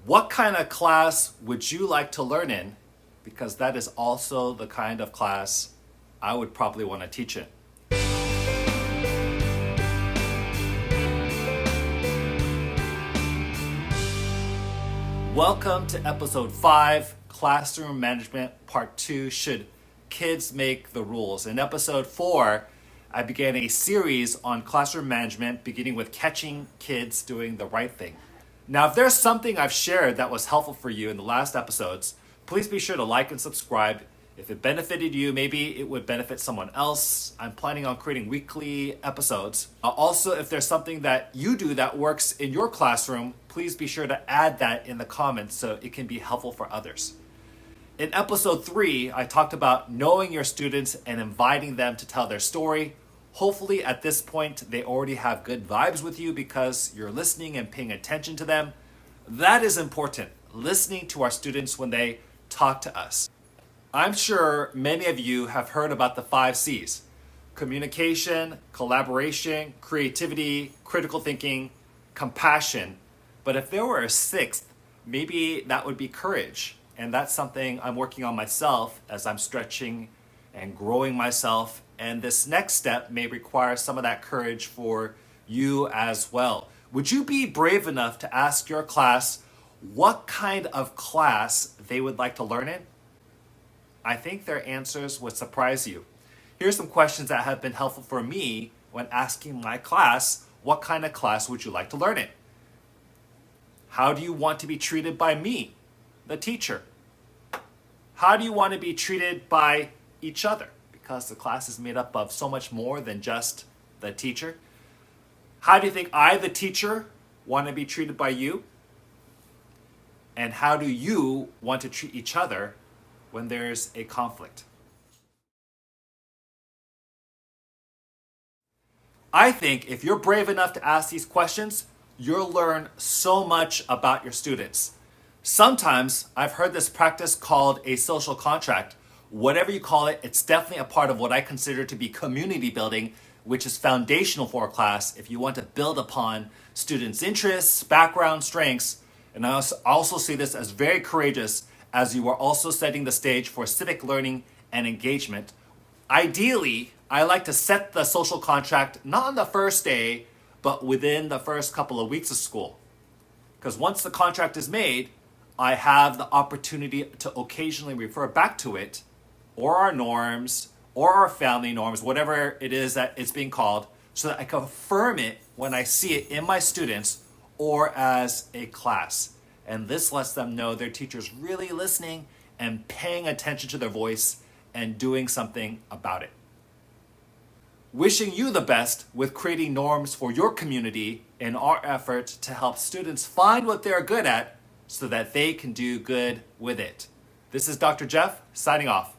What kind of class would you like to learn in? Because that is also the kind of class I would probably want to teach in. Welcome to episode 5, Classroom Management Part 2, Should Kids Make the Rules? In episode 4, I began a series on classroom management, beginning with catching kids doing the right thing. Now, if there's something I've shared that was helpful for you in the last episodes, please be sure to like and subscribe. If it benefited you, maybe it would benefit someone else. I'm planning on creating weekly episodes. Also, if there's something that you do that works in your classroom, please be sure to add that in the comments so it can be helpful for others. In episode 3, I talked about knowing your students and inviting them to tell their story. Hopefully at this point, they already have good vibes with you because you're listening and paying attention to them. That is important, listening to our students when they talk to us. I'm sure many of you have heard about the 5 C's: communication, collaboration, creativity, critical thinking, compassion. But if there were a 6th, maybe that would be courage. And that's something I'm working on myself as I'm stretching and growing myself. And this next step may require some of that courage for you as well. Would you be brave enough to ask your class what kind of class they would like to learn in? I think their answers would surprise you. Here's some questions that have been helpful for me when asking my class, what kind of class would you like to learn in? How do you want to be treated by me, the teacher? How do you want to be treated by each other? Because the class is made up of so much more than just the teacher. How do you think I, the teacher, want to be treated by you? And how do you want to treat each other when there's a conflict? I think if you're brave enough to ask these questions, you'll learn so much about your students. Sometimes I've heard this practice called a social contract. Whatever you call it, it's definitely a part of what I consider to be community building, which is foundational for a class if you want to build upon students' interests, background, strengths. And I also see this as very courageous as you are also setting the stage for civic learning and engagement. Ideally, I like to set the social contract not on the first day, but within the first couple of weeks of school. Because once the contract is made, I have the opportunity to occasionally refer back to it, or our norms, or our family norms, whatever it is that it's being called, so that I can affirm it when I see it in my students or as a class. And this lets them know their teacher's really listening and paying attention to their voice and doing something about it. Wishing you the best with creating norms for your community in our effort to help students find what they're good at so that they can do good with it. This is Dr. Jeff signing off.